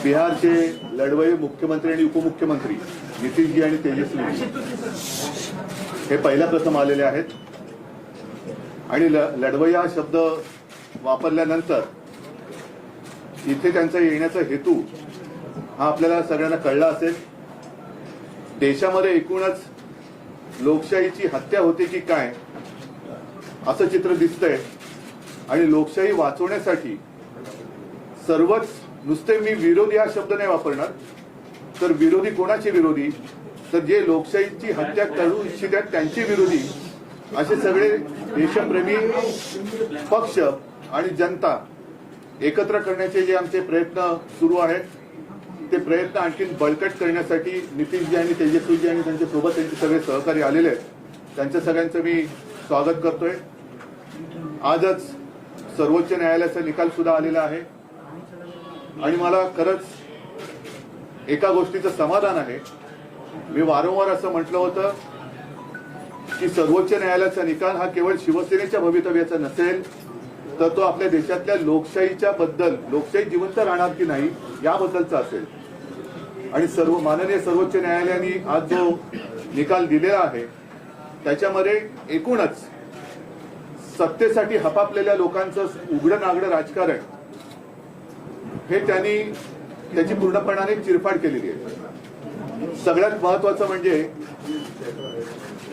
बिहारचे लढवय्ये मुख्यमंत्री आणि उपमुख्यमंत्री नितीशजी आणि तेजस्वी हे पहिल्या प्रथम आलेले आहेत आणि लढवय्या हा शब्द वापरल्यानंतर इथे त्यांचा येण्याचा हेतू हा आपल्याला सगळ्यांना कळला असेल। देशामध्ये एकूणच लोकशाहीची हत्या होते की काय असं चित्र दिसतंय आणि लोकशाही वाचवण्यासाठी सर्वच, नुसते मी विरोधी हा शब्द नाही वापरणार, तर विरोधी कोणाचे विरोधी, तर जे लोकशाहीची हत्या करू इच्छितात त्यांचे विरोधी असे सगळे देशप्रेमी पक्ष आणि जनता एकत्र करण्याचे जे आमचे प्रयत्न सुरू आहेत ते प्रयत्न आणखी बळकट करण्यासाठी नितीशजी आणि तेजस्वीजी आणि त्यांच्या सोबत त्यांचे सगळे सहकारी आलेले आहेत, त्यांच्या सगळ्यांचं मी स्वागत करतोय। आजच सर्वोच्च न्यायालयाचा निकाल सुद्धा आलेला आहे आणि मला खरंच एका गोष्टीचं समाधान आहे। मी वारंवार असं म्हटलं होतं की सर्वोच्च न्यायालयाचा निकाल हा केवळ शिवसेनेच्या भवितव्याचा नसेल, तर तो आपल्या देशातल्या लोकशाहीच्या बद्दल, लोकशाही जिवंत राहणार की नाही याबद्दलचा असेल। आणि माननीय सर्वोच्च न्यायालयाने आज जो निकाल दिलेला आहे त्याच्यामध्ये एकूणच सत्तेसाठी हपापलेल्या लोकांचं उघडं नागडं राजकारण हे त्यांनी त्याची पूर्णपणाने चिरफाड केलेली आहे। सगळ्यात महत्वाचं म्हणजे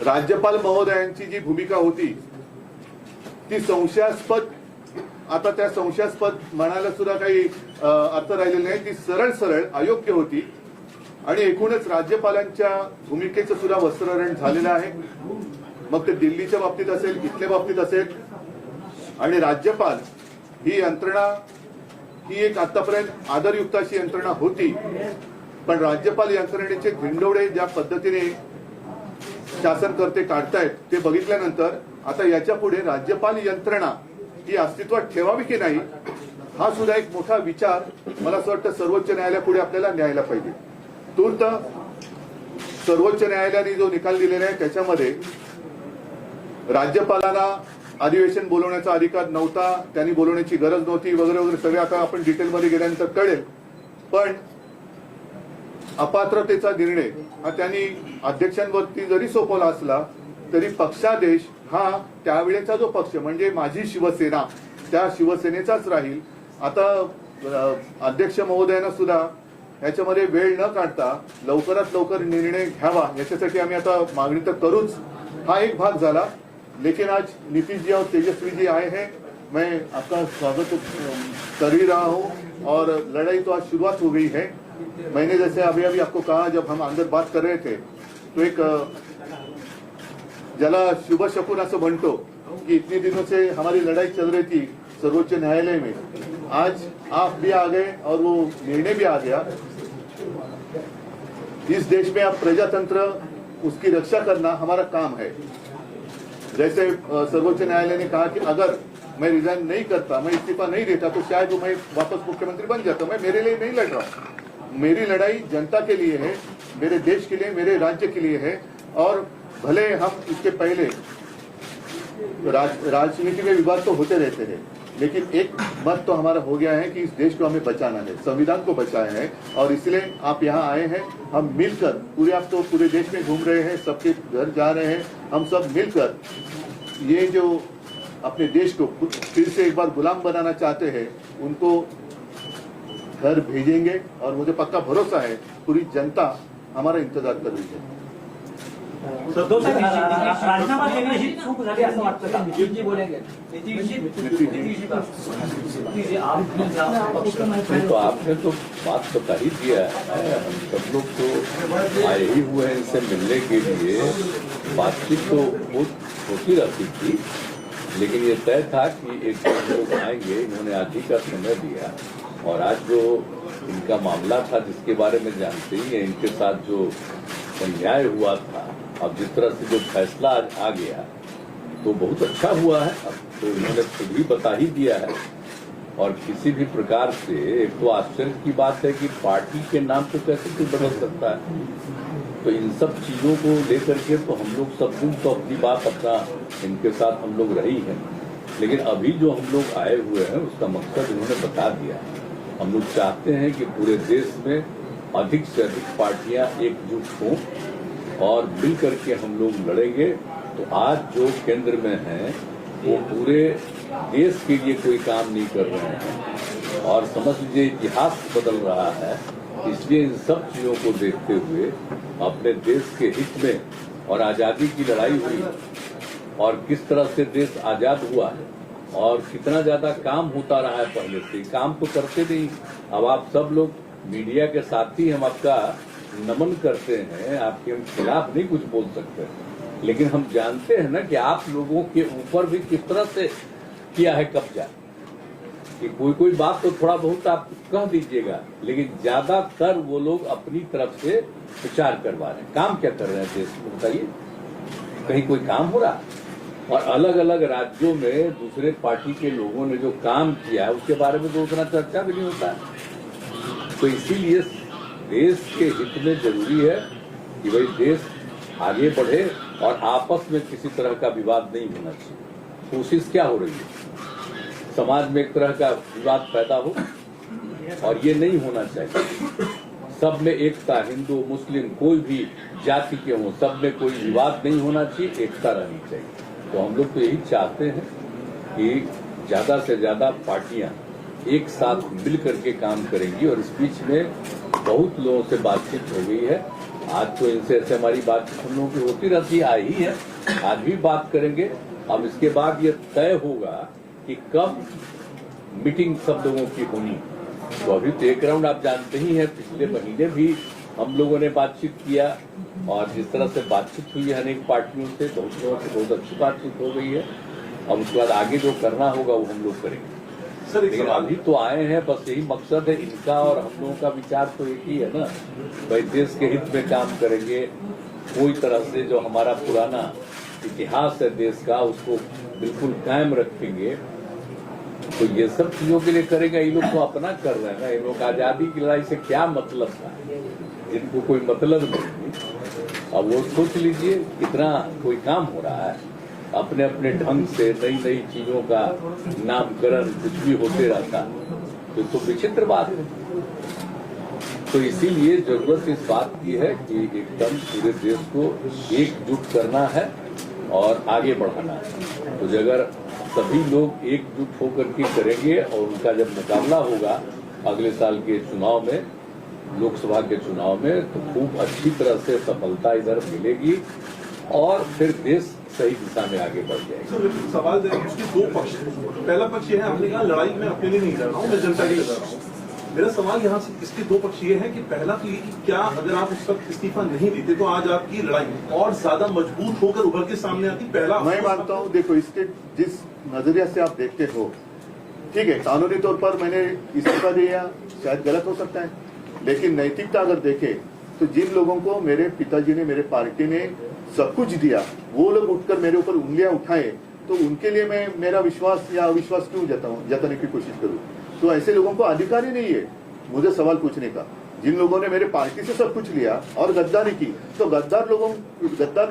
राज्यपाल महोदयांची जी भूमिका होती ती संशयास्पद, आता त्या संशयास्पद म्हणायला सुद्धा काही अर्थ राहिलेला नाही, ती सरळ सरळ अयोग्य होती आणि एकूणच राज्यपालांच्या भूमिकेचं सुद्धा वस्त्रहरण झालेलं आहे। मग ते दिल्लीच्या बाबतीत असेल, इथल्या बाबतीत असेल, आणि राज्यपाल ही यंत्रणा ही एक आतापर्यंत आदरयुक्त अशी यंत्रणा होती, पण राज्यपाल यंत्रणेचे धिंडोडे ज्या पद्धतीने शासनकर्ते काढतायत ते बघितल्यानंतर आता याच्या पुढे राज्यपाल यंत्रणा ही अस्तित्वात ठेवावी की नाही हा सुद्धा एक मोठा विचार मला असं वाटतं सर्वोच्च न्यायालयापुढे आपल्याला न्यायला पाहिजे। तूर्त सर्वोच्च न्यायालयाने जो निकाल दिलेला आहे त्याच्यामध्ये राज्यपालांना अधिवेशन बोलवण्याचा अधिकार नव्हता, त्यांनी बोलवण्याची गरज नव्हती वगैरे वगैरे सगळे आता आपण डिटेलमध्ये गेल्यानंतर कळेल, पण अपात्रतेचा निर्णय हा त्यांनी अध्यक्षांवरती जरी सोपवला असला तरी पक्षादेश हा त्यावेळेचा जो पक्ष म्हणजे माझी शिवसेना त्या शिवसेनेचाच राहील। आता अध्यक्ष महोदयांना सुद्धा याच्यामध्ये वेळ न काढता लवकरात लवकर निर्णय घ्यावा याच्यासाठी आम्ही आता मागणी तर करूच, हा एक भाग झाला। लेकिन आज नीतीश जी और तेजस्वी जी आए हैं, मैं आपका स्वागत कर ही रहा हूं और लड़ाई तो आज शुरुआत हो गई है। मैंने जैसे अभी अभी आपको कहा, जब हम अंदर बात कर रहे थे तो एक ज्याला शुभ शकुन असं म्हणतो कि इतने दिनों से हमारी लड़ाई चल रही थी सर्वोच्च न्यायालय में, आज आप भी आ गए और वो निर्णय भी आ गया। इस देश में अब प्रजातंत्र उसकी रक्षा करना हमारा काम है। जैसे सर्वोच्च न्यायालय ने कहा कि अगर मैं रिजाइन नहीं करता, मैं इस्तीफा नहीं देता तो शायद मैं वापस मुख्यमंत्री बन जाता। मैं मेरे लिए नहीं लड़ रहा, मेरी लड़ाई जनता के लिए है, मेरे देश के लिए, मेरे राज्य के लिए है। और भले हम इसके पहले राजनीति में विवाद तो होते रहते हैं, लेकिन एक मत तो हमारा हो गया है कि इस देश को हमें बचाना है, संविधान को बचाया है। और इसलिए आप यहाँ आए हैं, हम मिलकर पूरे, आप तो पूरे देश में घूम रहे हैं, सबके घर जा रहे हैं, हम सब मिलकर ये जो अपने देश को फिर से एक बार गुलाम बनाना चाहते हैं उनको घर भेजेंगे। और मुझे पक्का भरोसा है पूरी जनता हमारा इंतजार कर रही है। राजीनामा देण्याची चूक झाली असं वाटतं का? जी बोलेंगे तो आपने तो बात बता ही दिया है, सब लोग तो आए ही हुए हैं इनसे मिलने के लिए। बातचीत तो बहुत होती रहती थी, लेकिन ये तय था कि एक लोग आएंगे, इन्होंने आज ही का समय दिया। और आज जो इनका मामला था जिसके बारे में जानते ही हैं, इनके साथ जो अन्याय हुआ था, अब जिस तरह से जो फैसला आज आ गया तो बहुत अच्छा हुआ है। अब तो इन्होंने खुद भी बता ही दिया है। और किसी भी प्रकार से, एक तो आश्चर्य की बात है कि पार्टी के नाम पे कैसे कोई बदल सकता है। तो इन सब चीजों को लेकर के तो हम लोग सब दिन तो अपनी बात अपना इनके साथ हम लोग रही है, लेकिन अभी जो हम लोग आए हुए हैं उसका मकसद इन्होंने बता दिया है। हम लोग चाहते हैं कि पूरे देश में अधिक से अधिक पार्टियां एकजुट हों और मिल करके हम लोग लड़ेंगे। तो आज जो केंद्र में हैं वो पूरे देश के लिए कोई काम नहीं कर रहे हैं और समझ लीजिए इतिहास बदल रहा है। इसलिए इन सब चीजों को देखते हुए अपने देश के हित में और आजादी की लड़ाई हुई और किस तरह से देश आजाद हुआ है और कितना ज्यादा काम होता रहा है पहले से, काम तो करते नहीं। अब आप सब लोग मीडिया के साथी हम आपका नमन करते हैं, आपके हम खिलाफ नहीं कुछ बोल सकते, लेकिन हम जानते हैं ना कि आप लोगों के ऊपर भी किस तरह से किया है कब्जा। कि कोई बात तो थोड़ा बहुत आप कह दीजिएगा, लेकिन ज्यादातर वो लोग अपनी तरफ से प्रचार करवा रहे हैं। काम क्या कर रहे हैं देश में बताइए? कहीं कोई काम हो रहा? और अलग अलग राज्यों में दूसरे पार्टी के लोगों ने जो काम किया है उसके बारे में तो उतना चर्चा भी नहीं होता है। तो इसीलिए देश के हित में जरूरी है कि भाई देश आगे बढ़े और आपस में किसी तरह का विवाद नहीं होना चाहिए। कोशिश क्या हो रही है? समाज में एक तरह का विवाद पैदा हो और ये नहीं होना चाहिए। सब में एकता, हिंदू मुस्लिम कोई भी जाति के हों, सब में कोई विवाद नहीं होना चाहिए, एकता रहनी चाहिए। तो हम लोग तो यही चाहते हैं कि ज्यादा से ज्यादा पार्टियां एक साथ मिल करके काम करेंगी। और इस बीच में बहुत लोगों से बातचीत हो गई है। आज तो इनसे ऐसे हमारी बातचीत हम लोगों की होती रहती आई है, आज भी बात करेंगे। अब इसके बाद ये तय होगा कि कब मीटिंग सब लोगों की होनी। तो अभी तो एक राउंड आप जानते ही हैं, पिछले महीने भी हम लोगों ने बातचीत किया और जिस तरह से बातचीत हुई है अनेक पार्टियों से, बहुत लोगों से बहुत अच्छी बातचीत हो गई है। अब उसके बाद आगे जो करना होगा वो हम लोग करेंगे। लेकिन अभी तो आए हैं, बस यही मकसद है इनका और हम लोगों का विचार तो एक ही है ना, भाई देश के हित में काम करेंगे। कोई तरह से जो हमारा पुराना इतिहास है देश का उसको बिल्कुल कायम रखेंगे। तो ये सब चीजों के लिए करेंगे। ये लोग तो अपना कर रहे हैं ना, ये लोग आजादी की लड़ाई से क्या मतलब था, इनको कोई मतलब नहीं। अब वो सोच लीजिए कितना कोई काम हो रहा है, अपने अपने ढंग से नई नई चीजों का नामकरण कुछ भी होते रहता है। तो विचित्र बात है। तो इसीलिए जरूरत इस बात की है कि एकदम पूरे देश को एकजुट करना है और आगे बढ़ाना है। तो अगर सभी लोग एकजुट होकर के करेंगे और उनका जब मुकाबला होगा अगले साल के चुनाव में, लोकसभा के चुनाव में, तो खूब अच्छी तरह से सफलता इधर मिलेगी और फिर देश सही दिशा में आगे बढ़ जाएगा। सवाल इसके दो पक्ष हैं। पहला पक्ष ये है, आपने कहा लड़ाई में अकेले नहीं लड़ रहा हूँ, मैं जनता के लिए लड़ रहा हूँ। मेरा सवाल यहाँ से इसके दो पक्ष ये है कि पहला तो ये कि क्या अगर आप उस वक्त इस्तीफा नहीं देते तो आज आपकी लड़ाई और ज्यादा मजबूत होकर उभर के सामने आती? पहला मैं मानता हूँ, देखो इसके जिस नजरिया से आप देखते हो, ठीक है, कानूनी तौर पर मैंने इस्तीफा दिया, शायद गलत हो सकता है, लेकिन नैतिकता अगर देखे तो जिन लोगों को मेरे पिताजी ने, मेरे पार्टी ने सब कुछ दिया, वो लोग उठकर मेरे ऊपर उंगलियां उठाए, तो उनके लिए मैं मेरा विश्वास या अविश्वास क्यों जताने की कोशिश करूं? तो ऐसे लोगों को अधिकार ही नहीं है मुझे सवाल पूछने का। जिन लोगों ने मेरे पार्टी से सब कुछ लिया और गद्दारी की, तो गद्दार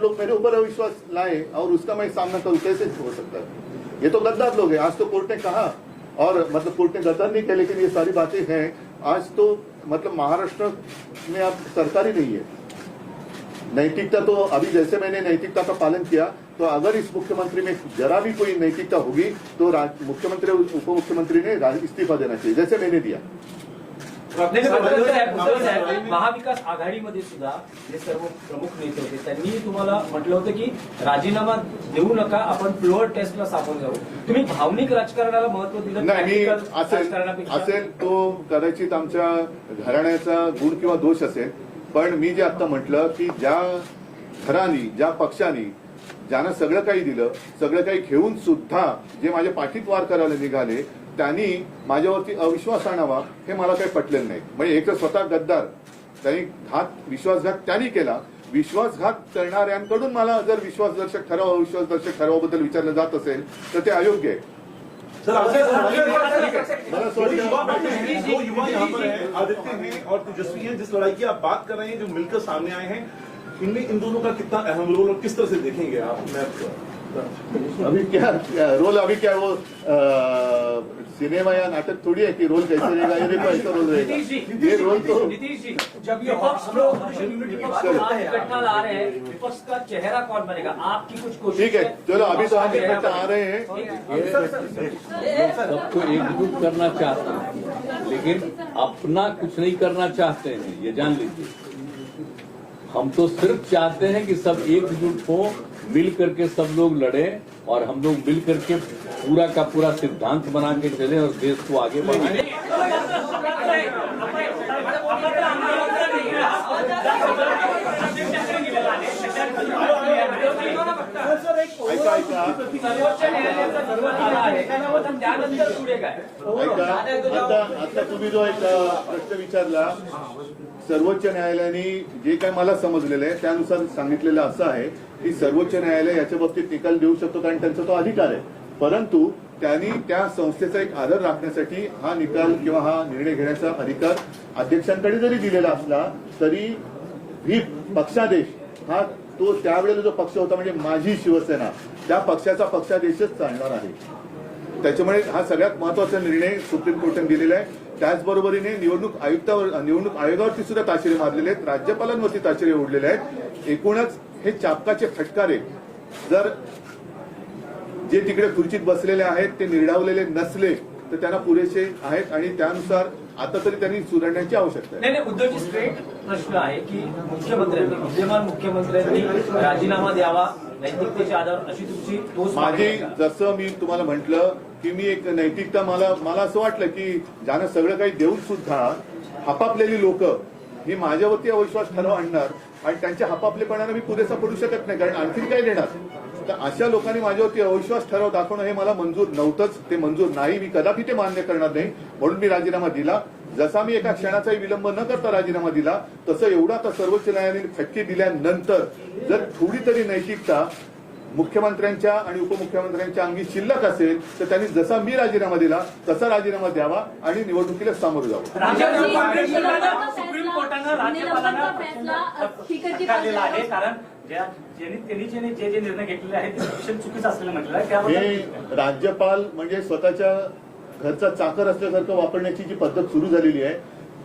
लोग मेरे ऊपर अविश्वास लाए और उसका मैं सामना करूं, कैसे हो सकता है? ये तो गद्दार लोग हैं। आज तो कोर्ट ने कहा, और मतलब कोर्ट ने गद्दार नहीं किया, लेकिन ये सारी बातें हैं। आज तो मतलब महाराष्ट्र में आप सरकार ही नहीं है। नैतिकता तो अभी जैसे मैंने नैतिकता का पालन किया, तो अगर इस मुख्यमंत्री में जरा भी कोई नैतिकता होगी तो मुख्यमंत्री उप मुख्यमंत्री ने इस्तीफा देना चाहिए, जैसे मैंने दिया। महाविकास आघाडीमध्ये सुद्धा जे सर्व प्रमुख नेते होते त्यांनी तुम्हाला म्हटलं होतं की राजीनामा देऊ नका, आपण प्युअर टेस्टला सामोरं जाऊ. तुम्ही भावनिक राजकारणाला महत्व दिलं नाही. राजकारणापेक्षा असेल तो कदाचित आमच्या घराण्याचा गुण किंवा दोष असेल, पण मी जे आता म्हटलं की ज्या घराणी, ज्या पक्षांनी ज्यांना सगळं काही दिलं, सगळं काही घेऊन सुद्धा जे माझ्या पाठीत वार करायला निघाले, त्यांनी माझ्यावरती अविश्वास आणावा हे मला काही पटलेलं नाही. म्हणजे एक स्वतः गद्दार, त्यांनी विश्वासघात त्यांनी केला. विश्वासघात करणाऱ्यांकडून मला जर विश्वासदर्शक ठराव, अविश्वासदर्शक ठरावाबद्दल विचारलं जात असेल तर ते अयोग्य आहे. सर, जो युवा यहाँ पर है, आदित्य हैं और तेजस्वी हैं, जिस लड़ाई की आप बात कर रहे हैं, जो मिलकर सामने आए हैं, इनमें इन दोनों का कितना अहम रोल और किस तरह से देखेंगे आप? अभी क्या रोल अभी क्या वो सिनेमा या नाटक थोड़ी है कि रोल कैसे रहेगा, ये देखो ऐसा रोल रहेगा, नीतीश जी, ये रोल तो नीतीश जी, जब विपक्ष लोग आज इकट्ठा ला रहे हैं, विपक्ष का चेहरा कौन बनेगा? आपकी कुछ कोशिश ठीक है, चलो अभी तो हम इकट्ठा आ रहे हैं। सबको एकजुट करना चाहते हैं, लेकिन अपना कुछ नहीं करना चाहते हैं, ये जान लीजिए। हम तो सिर्फ चाहते हैं कि सब एकजुट हो, मिल करके सब लोग लड़े और हम लोग मिल करके पूरा का पूरा सिद्धांत बना के चले और देश को आगे बढ़ाएं। ऐका ऐका सर्वोच्च न्यायालयाचा सर्वात आला आहे त्यानंतर पुढे काय? ऐका आता तुम्ही जो एक प्रश्न विचारला, सर्वोच्च न्यायालयाने जे काय मला समजलेलं आहे त्यानुसार सांगितलेलं असं आहे की सर्वोच्च न्यायालय याच्या बाबतीत निकाल देऊ शकतो कारण त्यांचा तो अधिकार आहे, परंतु त्यांनी त्या संस्थेचा एक आदर राखण्यासाठी हा निकाल किंवा हा निर्णय घेण्याचा अधिकार अध्यक्षांकडे जरी दिलेला असला तरी व्हीप पक्षादेश हा तो त्यावेळेला जो पक्ष होता म्हणजे माझी शिवसेना त्या पक्षाचा पक्षादेशच चालणार आहे. त्याच्यामुळे हा सगळ्यात महत्वाचा निर्णय सुप्रीम कोर्टाने दिलेला आहे. त्याचबरोबरीने निवडणूक आयोगावरती सुद्धा ताशेरे मारलेले आहेत, राज्यपालांवरती ताशेरे ओढलेले आहेत. एकूणच हे चापकाचे फटकारे जर जे तिकडे खुर्चीत बसलेले आहेत ते निर्डावलेले नसले तर त्यांना पुरेसे आहेत आणि त्यानुसार आता तरी त्यांनी सुधारण्याची आवश्यकता आहे. नाही उद्धवजी, स्ट्रेट प्रश्न आहे की मुख्यमंत्र्यांनी विद्यमान मुख्यमंत्र्यांनी राजीनामा द्यावा नैतिकतेच्या आधार अशी तुमची ठोस मागणी माझी आहे का? जसं मी तुम्हाला म्हटलं की मी एक नैतिकता मला असं वाटलं की ज्यानं सगळं काही देऊन सुद्धा हपापलेली लोक ही माझ्यावरती अविश्वास ठराव आणणार आणि त्यांच्या हपापलेपणानं मी पुरेसा पडू शकत नाही कारण आणखीन काय देणार. तर अशा लोकांनी माझ्यावरती अविश्वास ठराव दाखवणं हे मला मंजूर नव्हतंच, ते मंजूर नाही, मी कदापि ते मान्य करणार नाही, म्हणून मी राजीनामा दिला. जसा मी एका क्षणाचाही विलंब न करता राजीनामा दिला तसं एवढा आता सर्वोच्च न्यायालयाने फटके दिल्यानंतर जर थोडी तरी नैतिकता मुख्यमंत्र्यांच्या आणि उपमुख्यमंत्र्यांच्या अंगी शिल्लक असेल तर त्यांनी जसा मी राजीनामा दिला तसा राजीनामा द्यावा आणि निवडणुकीला सामोरं जावं. सुप्रीम कोर्टानं राज्यपालांना फटकारलेला आहे कारण त्यांनी जे निर्णय घेतलेले आहेत ते अतिशय चुकीचं असलेलं म्हटलं आहे. त्याबद्दल हे राज्यपाल म्हणजे स्वतःच्या घरचा चाकर असल्यासारखं वापरण्याची जी पद्धत सुरू झालेली आहे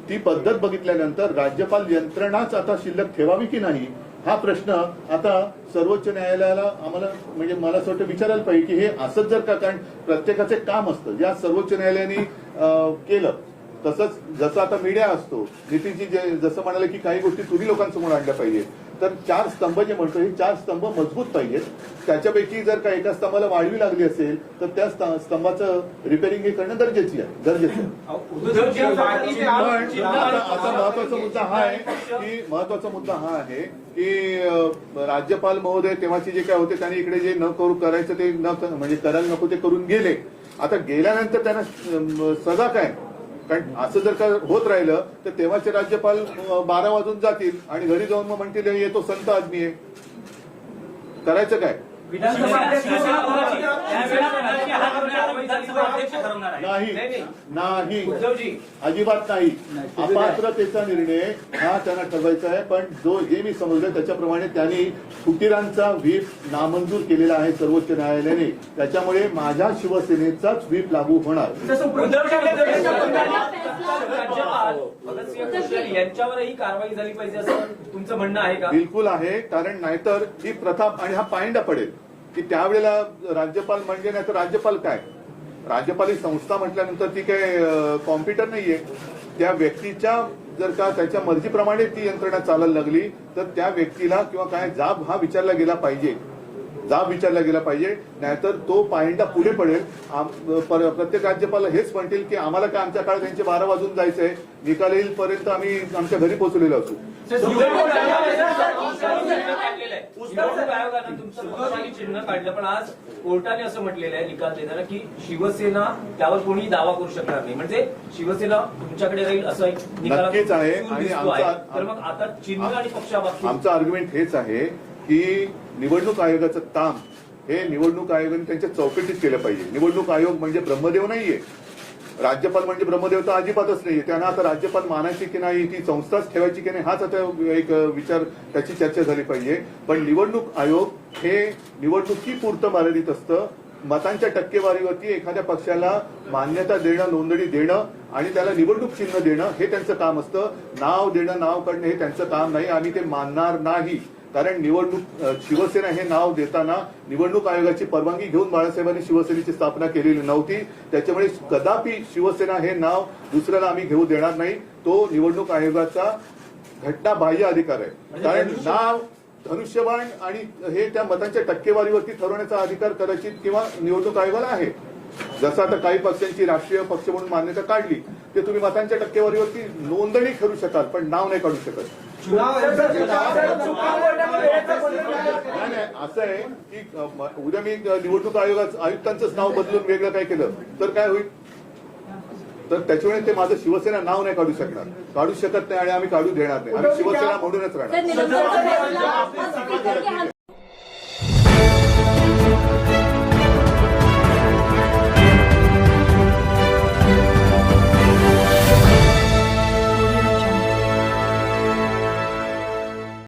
ती पद्धत बघितल्यानंतर राज्यपाल यंत्रणाच आता शिल्लक ठेवावी की नाही हा प्रश्न आता सर्वोच्च न्यायालयाला आम्हाला म्हणजे मला असं वाटतं विचारायला पाहिजे की हे असंच जर का, कारण प्रत्येकाचे काम असतं या सर्वोच्च न्यायालयाने केलं तसंच जसं आता मीडिया असतो, नितीनजी जसं म्हणाले की काही गोष्टी तुम्ही लोकांसमोर आणल्या पाहिजे तर 4 स्तंभ जे म्हणतो हे 4 स्तंभ मजबूत पाहिजेत. त्याच्यापैकी जर का एका स्तंभाला वाढवी लागली असेल तर त्या स्तंभाचं रिपेअरिंग हे करणं गरजेचं आहे. पण आता महत्वाचा मुद्दा हा आहे की राज्यपाल महोदय तेव्हाचे जे काय होते त्यांनी इकडे जे न करू करायचं ते म्हणजे करायला नको ते करून गेले. आता गेल्यानंतर त्यांना सजा काय, कारण असं जर का होत राहिलं तर तेव्हाचे राज्यपाल 12 वाजून जातील आणि घरी जाऊन मग म्हणतील ये तो संत आदमी आहे, करायचं काय. नाही अजिबात नाही. अपात्रतेचा निर्णय हा त्यांना ठरवायचा आहे, पण जे मी समजलं त्याच्याप्रमाणे त्यांनी फुटीरांचा व्हीप नामंजूर केलेला आहे सर्वोच्च न्यायालयाने, त्याच्यामुळे माझ्या शिवसेनेचाच व्हीप लागू होणार. यांच्यावरही कारवाई झाली पाहिजे असं तुमचं म्हणणं आहे का? बिलकुल आहे, कारण नाहीतर ही प्रथा आणि हा पायंडा पडेल की त्यावेळेला राज्यपाल म्हणजे नाही तर राज्यपाल काय, राज्यपाल ही संस्था म्हटल्यानंतर ती काय कॉम्प्युटर नाहीये. त्या व्यक्तीच्या जर का त्याच्या मर्जीप्रमाणे ती यंत्रणा चालायला लागली तर त्या व्यक्तीला किंवा काय जाब हा विचारला गेला पाहिजे, नाहीतर तो पायंडा पुढे पडेल. प्रत्येक राज्यपाल हेच म्हणतील की आम्हाला काय आमच्या काळात त्यांचे 12 वाजून जायचंय, निकाल येईलपर्यंत आम्ही आमच्या घरी पोहोचलेलो असू. निवडणूक आयोगानं तुमचं पक्षाने चिन्ह काढलं पण आज कोर्टाने असं म्हटलेलं आहे निकाल देताना की शिवसेना त्यावर कोणी दावा करू शकणार नाही, म्हणजे शिवसेना तुमच्याकडे राहील असं एक नक्कीच आहे. आणि तर मग आता चिन्ह आणि पक्षाबाबतीत आमचं आर्ग्युमेंट हेच आहे की निवडणूक आयोगाचं काम हे निवडणूक आयोगाने त्यांच्या चौकटीत केलं पाहिजे. निवडणूक आयोग म्हणजे ब्रह्मदेव नाहीये, राज्यपाल म्हणजे ब्रह्मदेवता अजिबातच नाहीये. त्यांना आता राज्यपाल मानायची की नाही, ती संस्थाच ठेवायची की नाही, हाच आता एक विचार, त्याची चर्चा झाली पाहिजे. पण निवडणूक आयोग हे निवडणुकीपुरतं मर्यादित असतं. मतांच्या टक्केवारीवरती एखाद्या पक्षाला मान्यता देणं, नोंदणी देणं आणि त्याला निवडणूक चिन्ह देणं हे त्यांचं काम असतं. नाव देणं, नाव काढणं हे त्यांचं काम नाही. आम्ही ते मानणार नाही. कारण निवडणूक शिवसेना हे नाव देताना निवडणूक आयोगाची परवानगी घेऊन बाळासाहेबांनी शिवसेनेची स्थापना केलेली नव्हती. त्याच्यामुळे कदापि शिवसेना हे नाव दुसऱ्याला आम्ही घेऊ देणार नाही. तो निवडणूक आयोगाचा घटनाबाह्य अधिकार आहे. कारण नाव, धनुष्यबाण आणि हे त्या मतांच्या टक्केवारीवरती ठरवण्याचा अधिकार कदाचित किंवा निवडणूक आयोगाला आहे. जसं आता काही पक्षांची राष्ट्रीय पक्ष म्हणून मान्यता काढली, ते तुम्ही मतांच्या टक्केवारीवरती नोंदणी करू शकाल, पण नाव नाही काढू शकत. नाही, असं आहे की उद्या मी निवडणूक आयुक्तांचंच नाव बदलून वेगळं काय केलं तर काय होईल? तर त्याच्यामुळे ते माझं शिवसेना नाव नाही काढू शकणार, काढू शकत नाही आणि आम्ही काढू देणार नाही. आम्ही शिवसेना म्हणूनच राहणार.